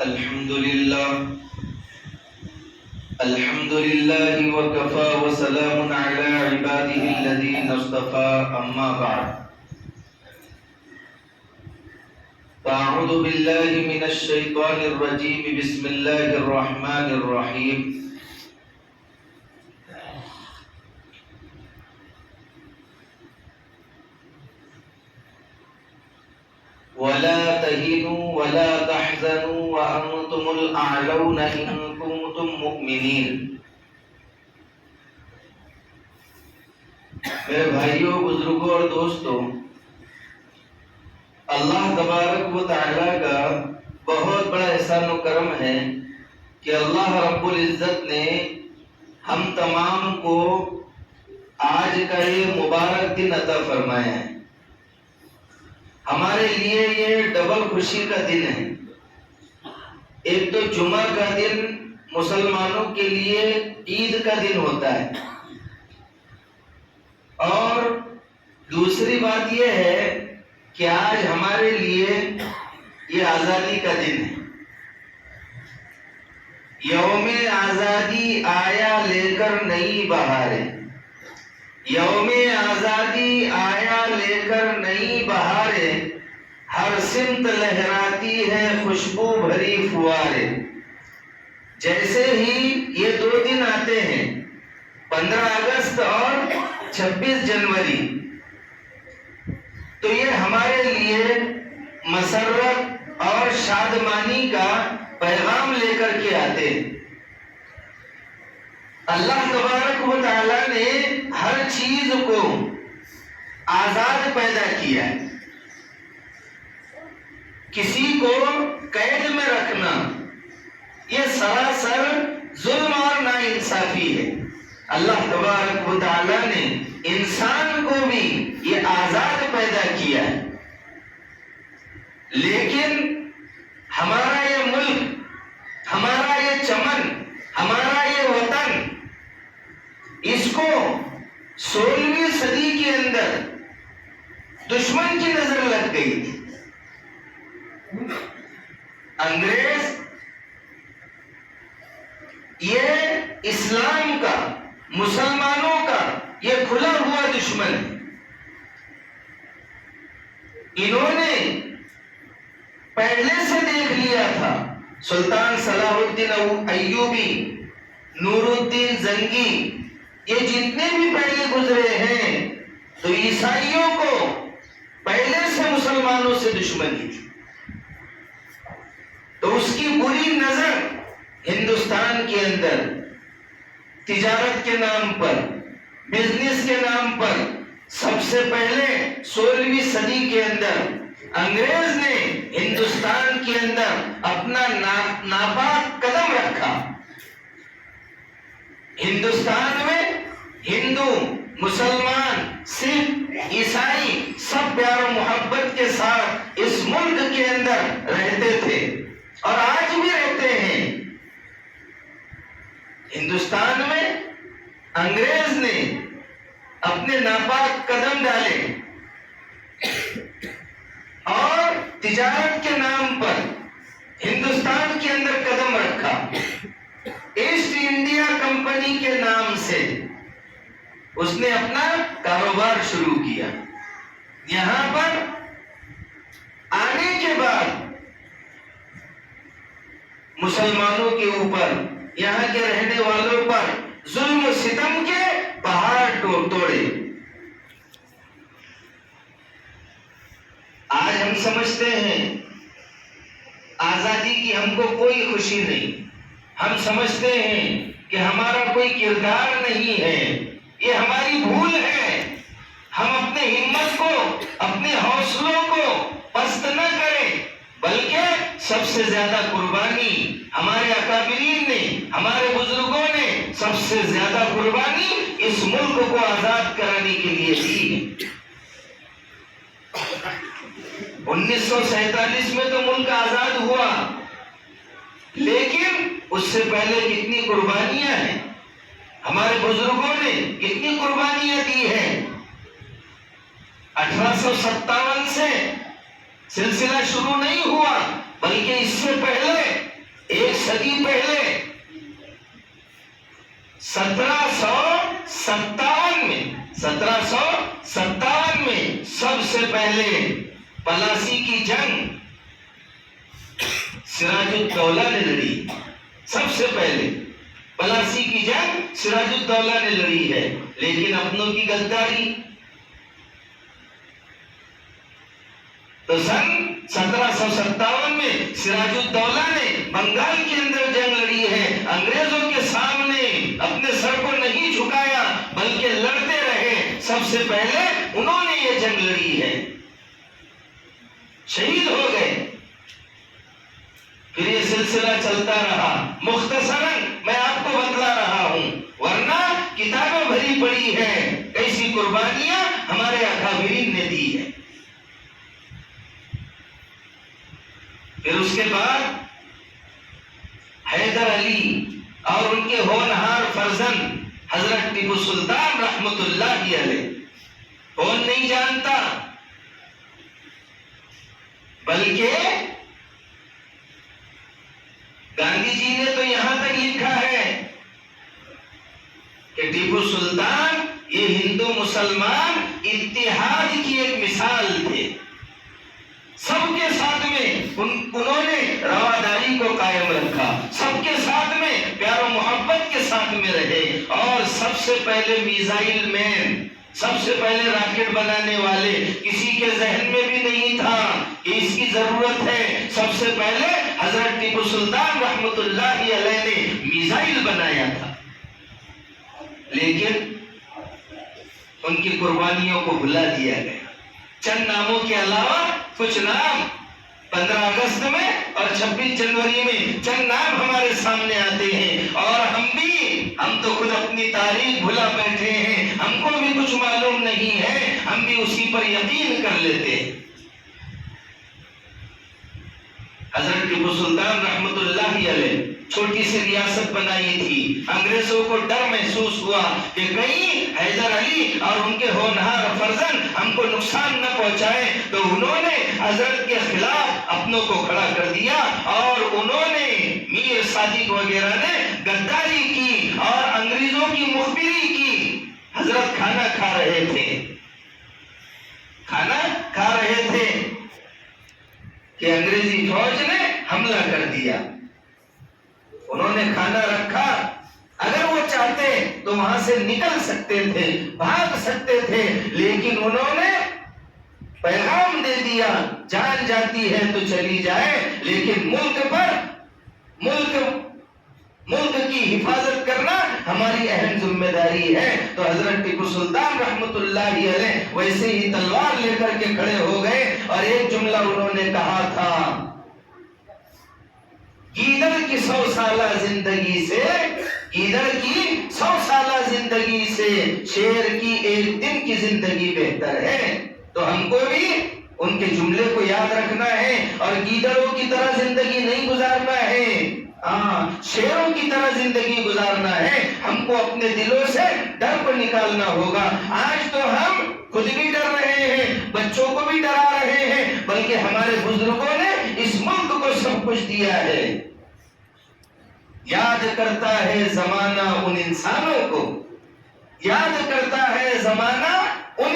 الحمد لله وكفى وسلام على عباده الذين اصطفى أما بعد فأعوذ بالله من الشيطان الرجيم بسم الله الرحمن الرحيم ولا تهنوا ولا تحزنوا وأنتم الأعلون إن كنتم مؤمنين۔ میرے بھائیوں، بزرگوں اور دوستوں، اللہ تبارک و تعالیٰ کا بہت بڑا احسان و کرم ہے کہ اللہ رب العزت نے ہم تمام کو آج کا یہ مبارک دن عطا فرمایا ہے۔ ہمارے لیے یہ ڈبل خوشی کا دن ہے۔ ایک تو جمعہ کا دن مسلمانوں کے لیے عید کا دن ہوتا ہے، اور دوسری بات یہ ہے کہ آج ہمارے لیے یہ آزادی کا دن ہے۔ یوم آزادی آیا لے کر نئی بہاریں، یوم آزادی آیا لے کر نئی بہاریں، ہر سمت لہراتی ہے خوشبو بھری فواریں۔ جیسے ہی یہ دو دن آتے ہیں، 15 اگست اور 26 جنوری، تو یہ ہمارے لیے مسرت اور شادمانی کا پیغام لے کر کے آتے ہیں۔ اللہ تبارک و تعالیٰ نے ہر چیز کو آزاد پیدا کیا ہے۔ کسی کو قید میں رکھنا یہ سراسر ظلم اور ناانصافی ہے۔ اللہ تبارک و تعالیٰ نے انسان کو بھی یہ آزاد پیدا کیا ہے، لیکن ہمارا یہ ملک، ہمارا یہ چمن، ہمارا یہ وطن، اس کو 16ویں صدی کے اندر دشمن کی نظر لگ گئی تھی۔ انگریز یہ اسلام کا، مسلمانوں کا یہ کھلا ہوا دشمن ہے۔ انہوں نے پہلے سے دیکھ لیا تھا، سلطان صلاح الدین ایوبی، نور الدین زنگی، یہ جتنے بھی پہلے گزرے ہیں، تو عیسائیوں کو پہلے سے مسلمانوں سے دشمنی تھی۔ تو اس کی بری نظر ہندوستان کے اندر تجارت کے نام پر، بزنس کے نام پر، سب سے پہلے 16ویں صدی کے اندر انگریز نے ہندوستان کے اندر اپنا ناپاک قدم رکھا۔ ہندوستان میں ہندو، مسلمان، سکھ، عیسائی سب پیار و محبت کے ساتھ اس ملک کے اندر رہتے تھے، اور آج بھی رہتے ہیں۔ ہندوستان میں انگریز نے اپنے ناپاک قدم ڈالے اور تجارت کے نام پر ہندوستان کے اندر قدم رکھا۔ ایسٹ انڈیا کمپنی کے نام سے اس نے اپنا کاروبار شروع کیا۔ یہاں پر آنے کے بعد مسلمانوں کے اوپر، یہاں کے رہنے والوں پر ظلم و ستم کے پہاڑ توڑے۔ آج ہم سمجھتے ہیں آزادی کی ہم کو کوئی خوشی نہیں، ہم سمجھتے ہیں کہ ہمارا کوئی کردار نہیں ہے، یہ ہماری بھول ہے۔ ہم اپنے ہمت کو، اپنے حوصلوں کو پست نہ کریں، بلکہ سب سے زیادہ قربانی ہمارے اکابرین نے، ہمارے بزرگوں نے سب سے زیادہ قربانی اس ملک کو آزاد کرانے کے لیے دی۔ 1947 میں تو ملک آزاد ہوا، لیکن اس سے پہلے کتنی قربانیاں ہیں، ہمارے بزرگوں نے کتنی قربانیاں دی ہیں۔ 1857 سے سلسلہ شروع نہیں ہوا، بلکہ اس سے پہلے ایک صدی پہلے 1757 میں سب سے پہلے پلاسی کی جنگ سراج الدولہ نے لڑی. سب سے پہلے پلاسی کی جنگ سراج الدولہ نے لڑی ہے، لیکن اپنوں کی غداری. تو سن 1757 میں سراج الدولہ نے بنگال کے اندر جنگ لڑی ہے. انگریزوں کے سامنے اپنے سر کو نہیں جھکایا بلکہ لڑتے رہے. سب سے پہلے انہوں نے یہ جنگ لڑی ہے، شہید ہو گئے. پھر یہ سلسلہ چلتا رہا. مختصراً میں آپ کو بتلا رہا ہوں، ورنہ کتابیں بھری پڑی ہیں کیسی قربانیاں ہمارے اکابرین نے دی ہے. پھر اس کے بعد حیدر علی اور ان کے ہونہار فرزند حضرت ٹیپو سلطان رحمت اللہ علیہ، کون نہیں جانتا، بلکہ گاندھی جی نے تو یہاں تک لکھا ہے کہ ٹیپو سلطان یہ ہندو مسلمان اتحاد کی ایک مثال تھے. سب کے ساتھ میں انہوں نے رواداری کو قائم رکھا، سب کے ساتھ میں پیار و محبت کے ساتھ میں رہے. اور سب سے پہلے میزائل مین، سب سے پہلے راکٹ بنانے والے، کسی کے ذہن میں بھی نہیں تھا کہ اس کی ضرورت ہے. سب سے پہلے حضرت ٹیپو سلطان رحمت اللہ علیہ نے میزائل بنایا تھا. لیکن ان کی قربانیوں کو بھلا دیا گیا. چند ناموں کے علاوہ کچھ نام 15 اگست میں اور 26 جنوری میں چند نام ہمارے سامنے آتے ہیں، اور ہم تو خود اپنی تاریخ بھلا بیٹھے ہیں، ہم کو بھی کچھ معلوم نہیں ہے، ہم بھی اسی پر یقین کر لیتے ہیں. حضرت ٹیپو سلطان رحمت اللہ علیہ چھوٹی سی ریاست بنائی تھی. انگریزوں کو ڈر محسوس ہوا کہ کہیں حیدر علی اور ان کے ہونہار فرزند ہم کو نقصان نہ پہنچائے، تو انہوں نے حضرت کے خلاف اپنوں کو کھڑا کر دیا اور انہوں نے میر صادق وغیرہ نے غداری کی اور انگریزوں کی مخبری کی. حضرت کھانا کھا رہے تھے کہ انگریزی فوج نے حملہ کر دیا. انہوں نے کھانا رکھا، اگر وہ چاہتے تو وہاں سے نکل سکتے تھے، بھاگ سکتے تھے، لیکن انہوں نے پیغام دے دیا جان جاتی ہے تو چلی جائے، لیکن ملک کی حفاظت کرنا ہماری اہم ذمہ داری ہے. تو حضرت ٹیپو سلطان رحمت اللہ علیہ ویسے ہی تلوار لے کر کے کھڑے ہو گئے اور ایک جملہ انہوں نے کہا تھا، گیدڑ کی 100 سالہ زندگی سے شیر کی ایک دن کی زندگی بہتر ہے. تو ہم کو بھی ان کے جملے کو یاد رکھنا ہے اور گیدڑوں کی طرح زندگی نہیں گزارنا ہے، شیروں کی طرح زندگی گزارنا ہے. ہم کو اپنے دلوں سے ڈر کو نکالنا ہوگا. آج تو ہم خود بھی ڈر رہے ہیں، بچوں کو بھی ڈرا رہے ہیں، بلکہ ہمارے بزرگوں نے اس ملک کو سب کچھ دیا ہے. یاد کرتا ہے زمانہ ان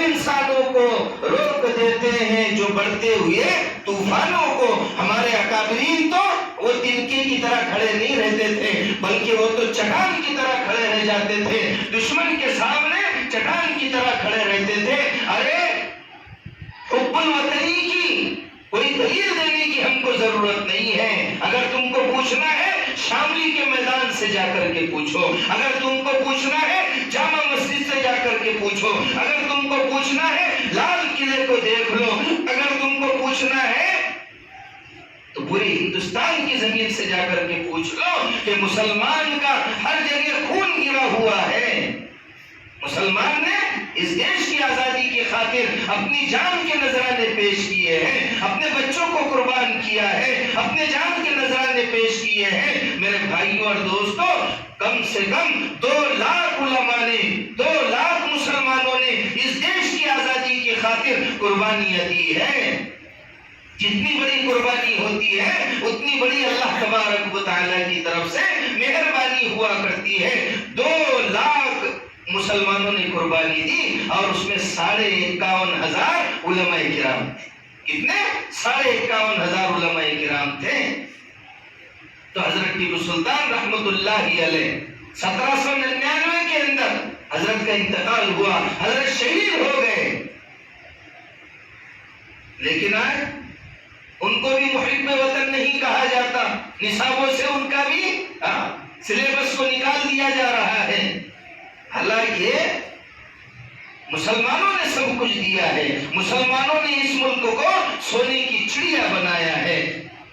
انسانوں کو روک دیتے ہیں جو بڑھتے ہوئے طوفانوں کو. ہمارے اکابرین تو وہ تنکے کی طرح کھڑے نہیں رہتے تھے، بلکہ وہ تو چٹان کی طرح کھڑے رہ جاتے تھے، دشمن کے سامنے چٹان کی طرح کھڑے رہتے تھے. ارے حب الوطنی کی کوئی دلیل دینے کی ہم کو ضرورت نہیں ہے. اگر تم کو پوچھنا ہے شاملی کے میدان سے جا کر کے پوچھو، اگر تم کو پوچھنا ہے جامع مسجد سے جا کر کے پوچھو، اگر تم کو پوچھنا ہے لال قلعے کو دیکھ لو، اگر تم کو پوچھنا ہے تو پوری ہندوستان کی زمین سے جا کر کے پوچھ لو کہ مسلمان کا ہر جگہ خون گرا ہوا ہے. مسلمان نے اس دیش کی آزادی کی خاطر اپنی جان کے نذرانے پیش کیے ہیں، اپنے بچوں کو قربان کیا ہے، اپنے جان کے نذرانے پیش کیے ہیں. میرے بھائیوں اور دوستوں، کم سے کم 2 لاکھ علماء نے، 2 لاکھ مسلمانوں نے اس دیش کی آزادی کی خاطر قربانیاں دی ہے. جتنی بڑی قربانی ہوتی ہے اتنی بڑی اللہ تبارک و تعالیٰ کی طرف سے مہربانی ہوا کرتی ہے۔ 2,00,000 مسلمانوں نے قربانی دی اور اس میں 51,500 علماء کرام تھے۔ کتنے؟ 51,500 علماء کرام تھے۔ تو حضرت ٹیپو سلطان رحمت اللہ علیہ 1799 کے اندر حضرت کا انتقال ہوا، حضرت شہید ہو گئے، لیکن آج ان کو بھی محب وطن نہیں کہا جاتا، نصابوں سے ان کا بھی سلیبس کو نکال دیا جا رہا ہے۔ حالانکہ مسلمانوں نے سب کچھ دیا ہے، مسلمانوں نے اس ملک کو سونے کی چڑیا بنایا ہے۔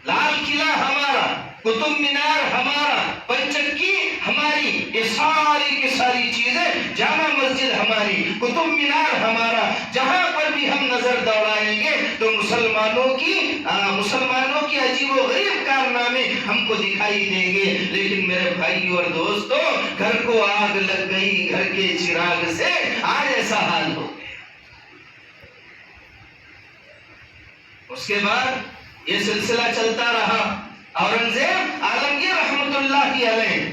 لال قلعہ ہمارا، قطب مینار ہمارا، پنچکی ہماری، یہ ساری کی ساری چیزیں، جامع مسجد ہماری، قطب مینار ہمارا، جہاں پر بھی ہم نظر دوڑائیں گے تو مسلمانوں کی عجیب و غریب کارنامے ہم کو دکھائی دیں گے۔ لیکن میرے بھائی اور دوستو، گھر کو آگ لگ گئی گھر کے چراغ سے، آج ایسا حال ہو گیا۔ اس کے بعد یہ سلسلہ چلتا رہا، اورنگزیب عالمگیر رحمت اللہ علیہ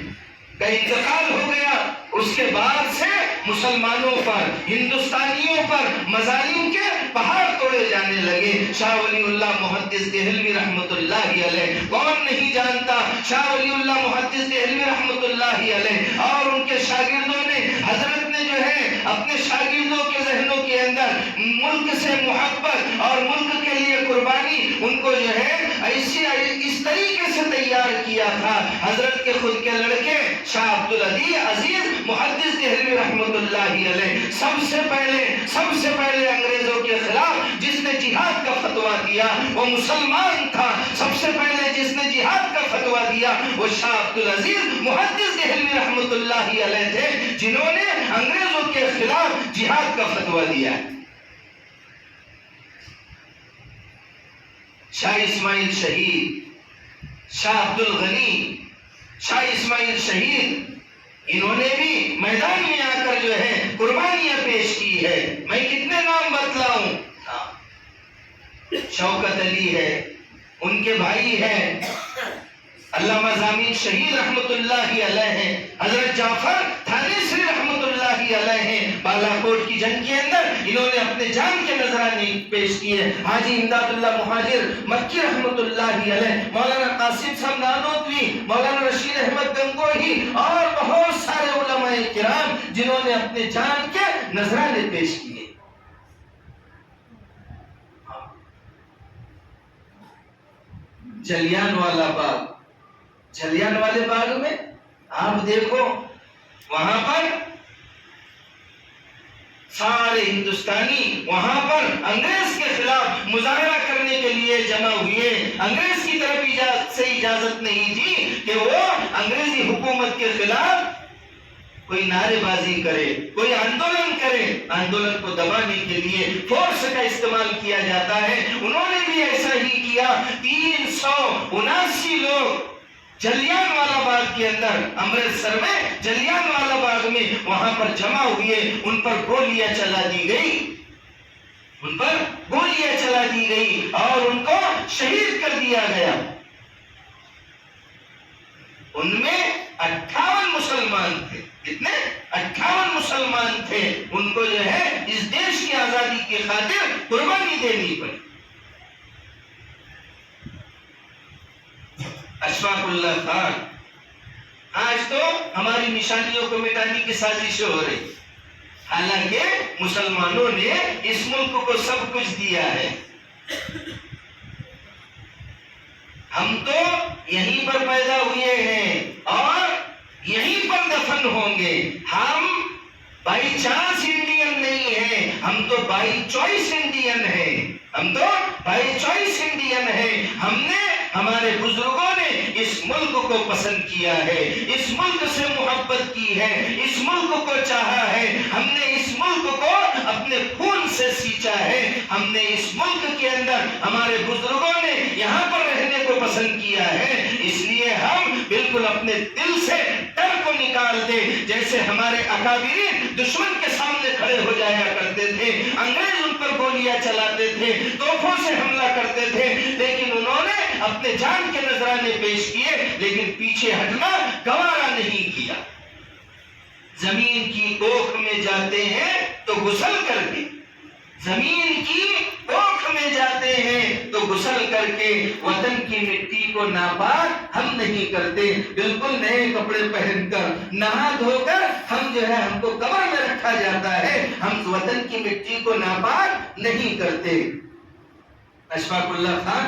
کا انتقال ہو گیا۔ اس کے بعد سے مسلمانوں پر، ہندوستانیوں پر مظالم کے پہاڑ توڑے جانے لگے۔ شاہ ولی اللہ محدث دہلوی رحمت اللہ علیہ، کون نہیں جانتا شاہ ولی اللہ محدث دہلوی رحمت اللہ علیہ اور ان کے شاگردوں نے، حضرت نے جو ہے اپنے شاگردوں کے ذہنوں کے اندر ملک سے محبت اور ملک کے لیے قربانی ان کو جو ہے اس طریقے سے تیار کیا تھا۔ حضرت کے خود کے لڑکے شاہ عبدالعزیز محدث دہلوی رحمت اللہ علیہ سب سے پہلے انگریزوں کے خلاف جس نے جہاد کا فتویٰ دیا وہ مسلمان تھا۔ سب سے پہلے جس نے جہاد کا فتویٰ دیا وہ شاہ عبدالعزیز محدث دہلوی رحمت اللہ علیہ تھے، جنہوں نے انگریزوں کے خلاف جہاد کا فتویٰ دیا۔ شاہ اسماعیل شہید، شاہ عبدالغنی، شاہ اسماعیل شہید، انہوں نے بھی میدان میں آ کر جو ہے قربانیاں پیش کی ہے۔ میں کتنے نام بتلاؤں؟ شوکت علی ہے، ان کے بھائی ہیں علامہ ضامن شہید رحمت اللہ علیہ ہیں، حضرت جعفر تھانیسری رحمت اللہ علیہ ہیں۔ بالا کوٹ کی جنگ کے اندر انہوں نے اپنے جان کے نذرانے پیش کیے۔ حاجی امداد اللہ مہاجر مکی رحمت اللہ علیہ، مولانا قاسم صاحب نانوتوی، مولانا رشید احمد گنگوہی اور بہت سارے علماء کرام جنہوں نے اپنے جان کے نذرانے پیش کیے۔ جلیان والا باغ، جلیان والے باغ میں آپ دیکھو، وہاں پر سارے ہندوستانی وہاں پر انگریز کے خلاف مظاہرہ کرنے کے لیے جمع ہوئے۔ انگریز کی طرف سے اجازت نہیں تھی کہ وہ انگریزی حکومت کے خلاف کوئی نعرے بازی کرے، کوئی آندولن کرے۔ آندولن کو دبانے کے لیے فورس کا استعمال کیا جاتا ہے، انہوں نے بھی ایسا ہی کیا۔ 379 لوگ جلیان والا باغ کے اندر، امرتسر میں جلیان والا باغ میں وہاں پر جمع ہوئے، ان پر گولیاں چلا دی گئی، اور ان کو شہید کر دیا گیا۔ ان میں 58 مسلمان تھے۔ کتنے؟ 58 مسلمان تھے۔ ان کو جو ہے اس دیش کی آزادی کی خاطر قربانی دینی پڑی۔ اشفاق اللہ خان، آج تو ہماری نشانیوں کو مٹانے کی سازشیں ہو رہی، حالانکہ مسلمانوں نے اس ملک کو سب کچھ دیا ہے۔ ہم تو یہیں پر پیدا ہوئے ہیں اور یہیں پر دفن ہوں گے۔ ہم بائی چانس انڈین نہیں ہیں، ہم تو بائی چوائس انڈین ہیں۔ ہم نے، ہمارے بزرگوں نے اس ملک کو پسند کیا ہے، اس ملک سے محبت کی ہے، اس ملک کو چاہا ہے، ہم نے اس ملک کو اپنے خون سے سینچا ہے۔ ہم نے اس ملک کے اندر، ہمارے بزرگوں نے یہاں پر رہنے کو پسند کیا ہے، اس لیے ہم بالکل اپنے دل سے ڈر کو نکال دے. جیسے ہمارے اکابرین دشمن کے سامنے کھڑے ہو جایا کرتے تھے, انگریز ان پر گولیاں چلاتے تھے, توپوں سے حملہ کرتے تھے, لیکن انہوں نے اپنے جان کے نذرانے پیش کیے, لیکن پیچھے ہٹنا گوارا نہیں کیا. زمین کی کوکھ میں جاتے ہیں تو غسل کر کے, زمین کی کوکھ میں جاتے ہیں تو غسل کر کے, وطن کی مٹی کو ناپاک ہم نہیں کرتے. بالکل نئے کپڑے پہن کر نہا دھو کر ہم جو ہے ہم کو قبر میں رکھا جاتا ہے, ہم وطن کی مٹی کو ناپاک نہیں کرتے. اشفاق اللہ خان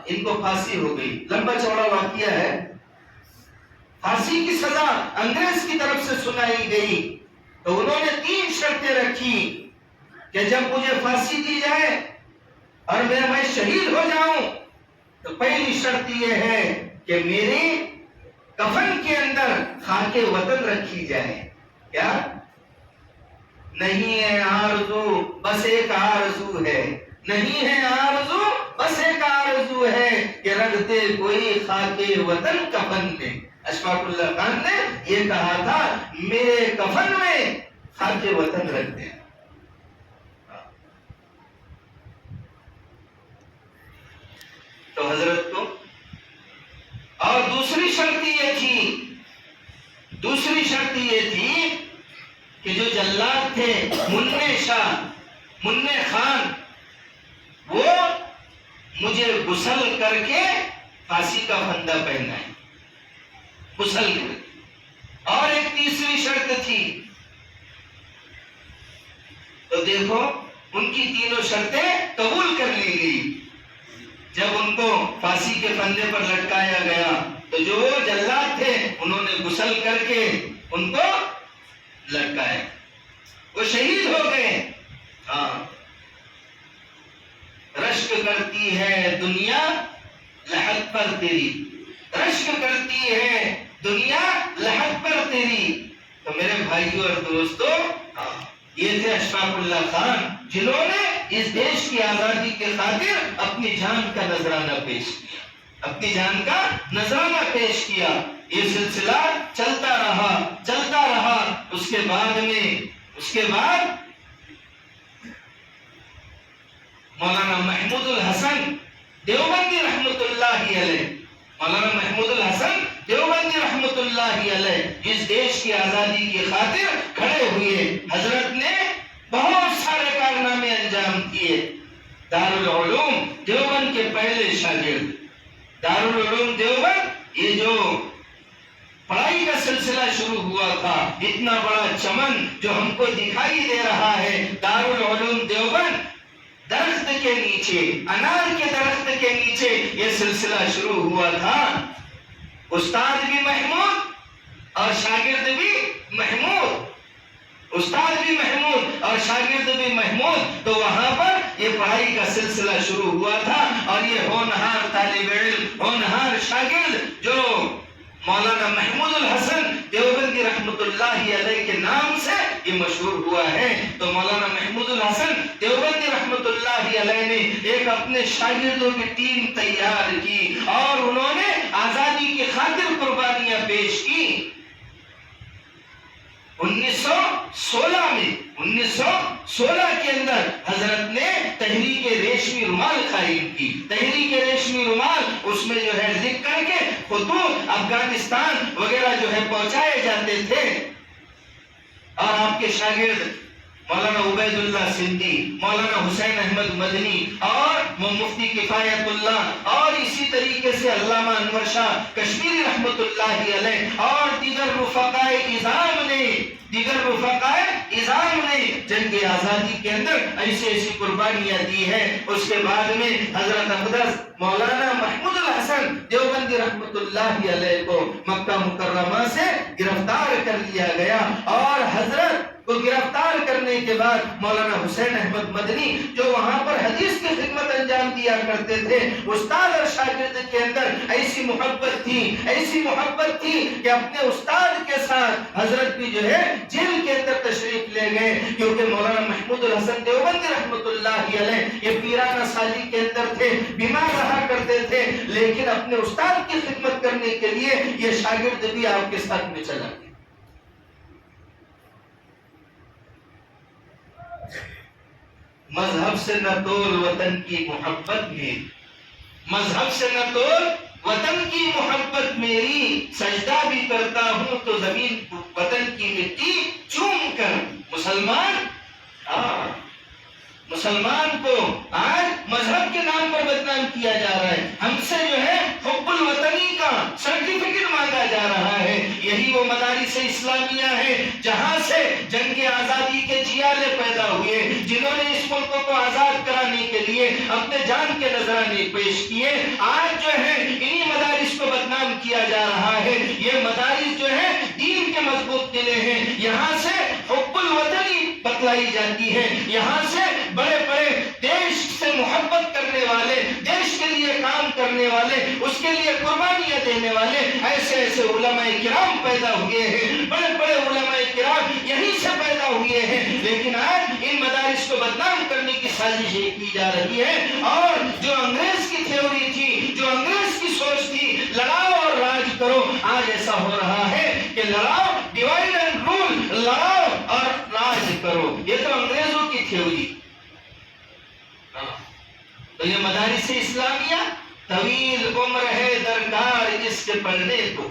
ان کو پھانسی ہو گئی, لمبا چوڑا واقعہ ہے. پھانسی کی سزا انگریز کی طرف سے سنائی گئی تو انہوں نے 3 شرطیں رکھی کہ جب مجھے پھانسی دی جائے اور میں شہید ہو جاؤں تو پہلی شرط یہ ہے کہ میرے کفن کے اندر خاک وطن رکھی جائے. کیا نہیں ہے آرزو بس ایک آرزو ہے, نہیں ہے آرزو بس ایک آرزو ہے کہ رکھ دے کوئی خاک وطن کفن میں. اشفاق اللہ خان نے یہ کہا تھا میرے کفن میں خاک وطن رکھ دیں. تو حضرت کو اور دوسری شرط یہ تھی کہ جو جلاد تھے منع خان, وہ مجھے غسل کر کے پھانسی کا پھندا پہنائے, غسل کر. اور ایک تیسری شرط تھی. تو دیکھو ان کی تینوں شرطیں قبول کر لی گئی. جب ان کو پھانسی کے پھندے پر لٹکایا گیا تو جو جلاد تھے انہوں نے غسل کر کے ان کو لٹکایا, وہ شہید ہو گئے. ہاں, رشک کرتی ہے دنیا لحد پر تیری, رشک کرتی ہے دنیا لحد پر تیری. تو میرے بھائیوں اور دوستو, یہ تھے اشفاق اللہ خان جنہوں نے اس دیش کی آزادی کے خاطر اپنی جان کا نذرانہ پیش کیا, اپنی جان کا نذرانہ پیش کیا. یہ سلسلہ چلتا رہا. اس کے بعد مولانا محمود الحسن دیوبندی رحمت اللہ علیہ, مولانا محمود الحسن دیوبندی رحمت اللہ علیہ اس دیش کی آزادی کی خاطر کھڑے ہوئے. حضرت نے بہت سارے کارنامے انجام دیے. دارالعلوم دیوبند کے پہلے شاگرد, دارالعلوم دیوبند یہ جو پڑھائی کا سلسلہ شروع ہوا تھا, اتنا بڑا چمن جو ہم کو دکھائی دے رہا ہے, دارالعلوم دیوبند درخت کے نیچے, انار کے درخت کے نیچے یہ سلسلہ شروع ہوا تھا. استاد بھی محمود اور شاگرد بھی محمود, استاد بھی محمود اور شاگرد بھی محمود. تو وہاں پر یہ پڑھائی کا سلسلہ شروع ہوا تھا اور یہ ہونہار طالب علم, ہونہار شاگرد جو مولانا محمود الحسن دیوبندی رحمت اللہ علیہ کے نام سے یہ مشہور ہوا ہے. تو مولانا محمود الحسن دیوبندی رحمت اللہ علیہ نے ایک اپنے شاگردوں کی ٹیم تیار کی اور انہوں نے آزادی کی خاطر قربانیاں پیش کی. 1916 کے اندر حضرت نے تحریک ریشمی رومال قائم کی. تحریک ریشمی رومال, اس میں جو ہے لکھ کر کے خطوط افغانستان وغیرہ جو ہے پہنچائے جاتے تھے. اور آپ کے شاگرد مولانا عبید اللہ سندھی, مولانا حسین احمد مدنی اور مفتی کفایت اللہ اور اسی طریقے سے علامہ انور شاہ کشمیری رحمت اللہ علیہ اور دیگر رفقائے نظام نے جنگ آزادی کے اندر ایسی قربانیاں دی ہیں. اس کے بعد میں حضرت اقدس مولانا محمود الحسن دیوبندی رحمت اللہ علیہ کو مکہ مکرمہ سے گرفتار کر لیا گیا اور حضرت کو گرفتار کرنے کے بعد مولانا حسین احمد مدنی جو وہاں پر حدیث کی خدمت انجام دیا کرتے تھے، استاد اور شاگرد کے اندر ایسی محبت تھی کہ اپنے استاد کے ساتھ حضرت بھی جو ہے جیل کے اندر تشریف لے گئے، کیونکہ مولانا محمود الحسن دیوبندی رحمۃ اللہ علیہ یہ پیرانہ سالی کے اندر تھے، بیمار رہا کرتے تھے، لیکن اپنے استاد کی خدمت کرنے کے لیے یہ شاگرد بھی آپ کے ساتھ میں چلا گیا۔ مذہب سے نہ تول وطن کی محبت میری، مذہب سے نہ تول وطن کی محبت میری، سجدہ بھی کرتا ہوں تو زمین وطن کی مٹی چوم کر۔ مسلمان کو آج مذہب کے نام پر بدنام کیا جا رہا ہے، ہم سے جو ہے حب الوطنی کا سرٹیفکیٹ مانگا جا رہا ہے۔ یہی وہ مدارس اسلامیہ ہے جہاں سے جنگ آزادی کے جیالے پیدا ہوئے، جنہوں نے اس ملک کو آزاد کرانے کے لیے اپنے جان کے نذرانے پیش کیے۔ آج جو ہے انہی مدارس کو بدنام کیا جا رہا ہے۔ یہ مدارس جو ہے دین کے مضبوط قلعے ہیں، یہاں سے حب الوطنی بتلائی جاتی ہے، یہاں سے بڑے بڑے دیش سے محبت کرنے والے، دیش کے لیے کام کرنے والے، اس کے لیے قربانیاں دینے والے ایسے ایسے علماء کرام پیدا ہوئے ہیں، بڑے بڑے علماء کرام یہیں سے پیدا ہوئے ہیں۔ لیکن آج ان مدارس کو بدنام کرنے کی سازشیں کی جا رہی ہے، اور جو انگریز کی تھیوری تھی، جو انگریز کی سوچ تھی لڑاؤ اور راج کرو، آج ایسا ہو رہا ہے کہ لڑاؤ، ڈیوائڈ اینڈ رول، لڑاؤ اور راج کرو، یہ تو انگریزوں کی تھیوری۔ تو یہ مدارس اسلامیہ طویل عمر ہے درکار اس کے پڑھنے کو،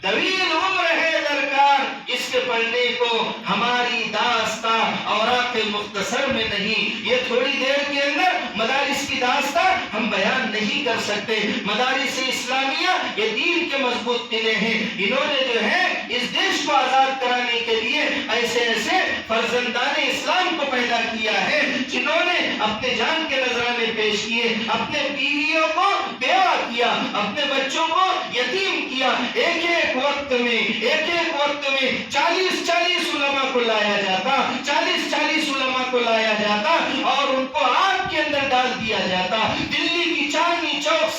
طویل عمر ہے درکار اس کے پڑھنے کو، ہماری داستاں اوراق مختصر میں نہیں، یہ تھوڑی دیر کے اندر مدارس کی داستاں ہم بیان نہیں کر سکتے۔ مدارس اسلامیہ یہ دین کے مضبوط قلعے ہیں، انہوں نے جو ہے اس دیش کو آزاد کرانے کے لیے ایسے ایسے فرزندان اسلام کو پیدا کیا ہے، جنہوں نے اپنے جان کے نذرانے پیش کیے، اپنے بیویوں کو بیوہ کیا، اپنے بچوں کو یتیم کیا۔ ایک وقت میں 40 علماء کو لایا جاتا، 40 علماء کو لایا جاتا اور ان کو آگ کے اندر ڈال دیا جاتا۔ دلی کی چاندنی چوک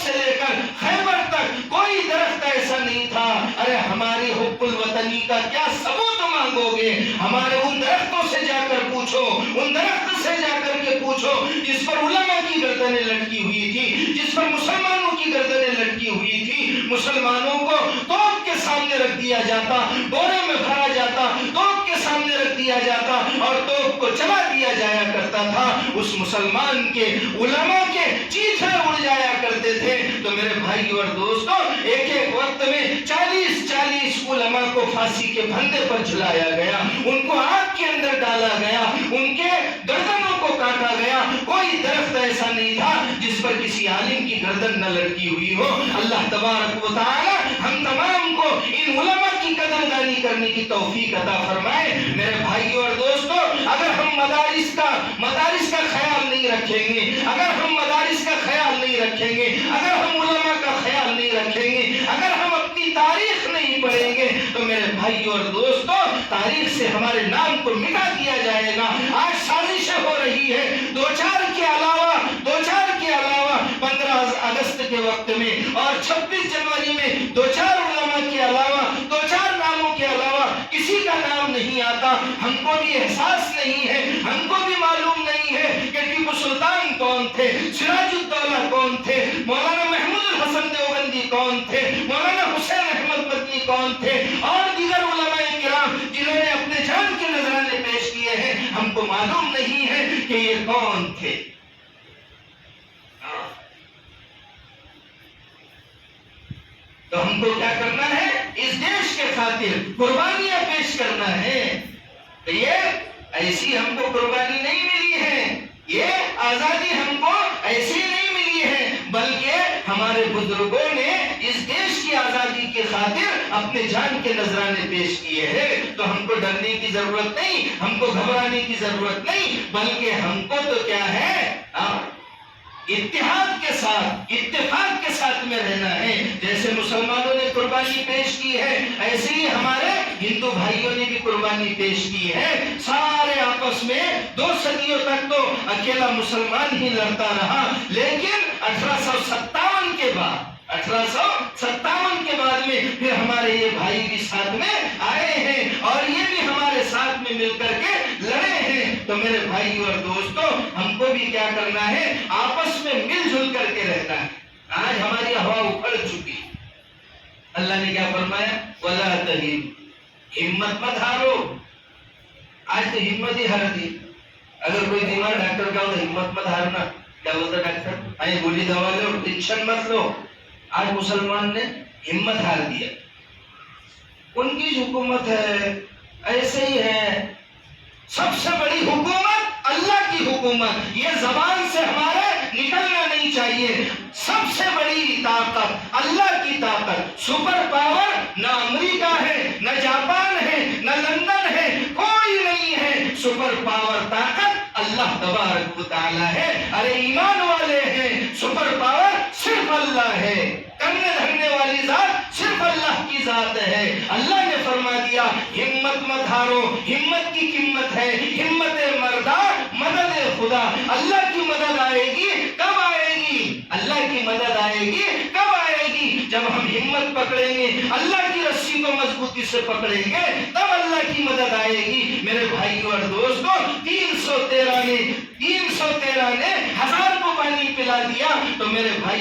سے لے کر خیبر تک کوئی درخت ایسا نہیں تھا۔ ارے ہماری حب الوطنی کا کیا ثبوت مانگو گے؟ ہمارے ان درختوں سے جا کر پوچھو، ان درخت سے جا کر کے پوچھو جس پر علماء کی گردنیں لٹکی ہوئی تھی، جس پر مسلمانوں کی گردنیں لٹکی ہوئی تھی۔ مسلمانوں کو توپ کے سامنے رکھ دیا جاتا، بورے میں بھرا جاتا، توپ کے سامنے رکھ دیا جاتا اور توپ کو چلا دیا جایا کرتا تھا۔ اس مسلمان کے علماء کے چیتھے اڑ جایا کرتے تھے۔ تو میرے بھائی اور دوستوں، ایک وقت میں 40 علماء کو پھانسی کے پھندے پر جھلایا گیا، ان کو آگ کے اندر ڈالا گیا، ان کے گردنوں کو کاٹا گیا۔ کوئی درخت ایسا نہیں تھا جس پر کسی عالم کی گردن نہ لڑکی ہوئی ہو۔ اللہ تبارک و تعالی ہم تمام کو ان علماء کی قدردانی کرنے کی توفیق عطا فرمائے۔ میرے بھائیو اور دوستو، اگر ہم مدارس کا خیال نہیں رکھیں گے، اگر ہم مدارس کا خیال نہیں رکھیں گے، اگر ہم علماء کا خیال نہیں رکھیں گے، اگر ہم اپنی تاریخ نہیں پڑھیں گے، تو میرے بھائیو اور دوستو تاریخ سے ہمارے نام کو مٹا دیا جائے گا۔ آج سازشیں ہو رہی ہے، دو چار کے علاوہ 15 اگست کے وقت میں اور 26 جنوری میں 2-4 علماء کے علاوہ، 2-4 ناموں کے علاوہ کسی کا نام نہیں آتا۔ ہم کو بھی احساس نہیں ہے، ہم کو بھی معلوم نہیں ہے کہ ٹیپو سلطان کون تھے، سراج الدولہ کون تھے، مولانا محمود الحسن دیوبندی کون تھے، مولانا حسین احمد مدنی کون تھے، اور دیگر علماء کرام جنہوں نے اپنے جان کے نذرانے پیش کیے ہیں، ہم کو معلوم نہیں ہے کہ یہ کون تھے۔ تو ہم کو کیا کرنا ہے؟ اس دیش کے خاطر قربانیاں پیش کرنا ہے۔ تو یہ ایسی ہم کو قربانی نہیں ملی ہے، یہ آزادی ہم کو ایسی نہیں ملی ہے، بلکہ ہمارے بزرگوں نے اس دیش کی آزادی کے خاطر اپنے جان کے نذرانے پیش کیے ہیں۔ تو ہم کو ڈرنے کی ضرورت نہیں، ہم کو گھبرانے کی ضرورت نہیں، بلکہ ہم کو تو کیا ہے، اتحاد کے ساتھ اتفاق کے ساتھ میں رہنا ہے. جیسے مسلمانوں نے قربانی پیش کی ہے ایسے ہی ہمارے ہندو بھائیوں نے بھی قربانی پیش کی ہے. سارے آپس میں 2 صدیوں تک تو اکیلا مسلمان ہی لڑتا رہا، لیکن 1857 کے بعد 1857 کے بعد میں پھر ہمارے یہ بھائی بھی ساتھ میں آئے ہیں اور یہ بھی ہمارے ساتھ میں مل کر کے لڑے ہیں. تو میرے بھائی اور دوستو، ہم کو بھی کیا کرنا ہے؟ آپس میں مل جل کر کے رہنا ہے. آج ہماری ہوا اکھڑ چکی. اللہ نے کیا فرمایا؟ وَلَا تَهِنُوا، ہمت مت ہارو. آج تو ہمت ہی ہار دی. اگر کوئی بیمار ڈاکٹر کا ہو تو ہمت مت ہارنا. کیا بولتا ڈاکٹر؟ آئے گولی دوا لو، ٹینشن مت لو. آج مسلمان نے ہمت ہار دیا. ان کی حکومت ہے، ایسے ہی ہے. سب سے بڑی حکومت اللہ کی حکومت، یہ زبان سے ہمارے نکلنا نہیں چاہیے. سب سے بڑی طاقت اللہ کی طاقت. سپر پاور نہ امریکہ ہے، نہ جاپان ہے، نہ لندن ہے، کوئی نہیں ہے. سپر پاور طاقت اللہ تبارک و تعالی ہے. ارے ایمان والے ہیں، سپر پاور صرف اللہ ہے. کرنے دھرنے والی ذات صرف اللہ کی ذات ہے. اللہ نے فرما دیا ہمت مت ہارو. ہمت کی قیمت ہے ہمت مردہ مدد خدا. اللہ کی مدد آئے گی کب آئے گی؟ اللہ کی مدد آئے گی کب آئے گی؟ جب ہم ہمت پکڑیں گے، اللہ کی رسی کو مضبوطی سے پکڑیں گے، تب اللہ کی مدد آئے گی. میرے بھائیوں اور دوستوں، 313 نے 1000 کو پانی پلا دیا. تو میرے بھائی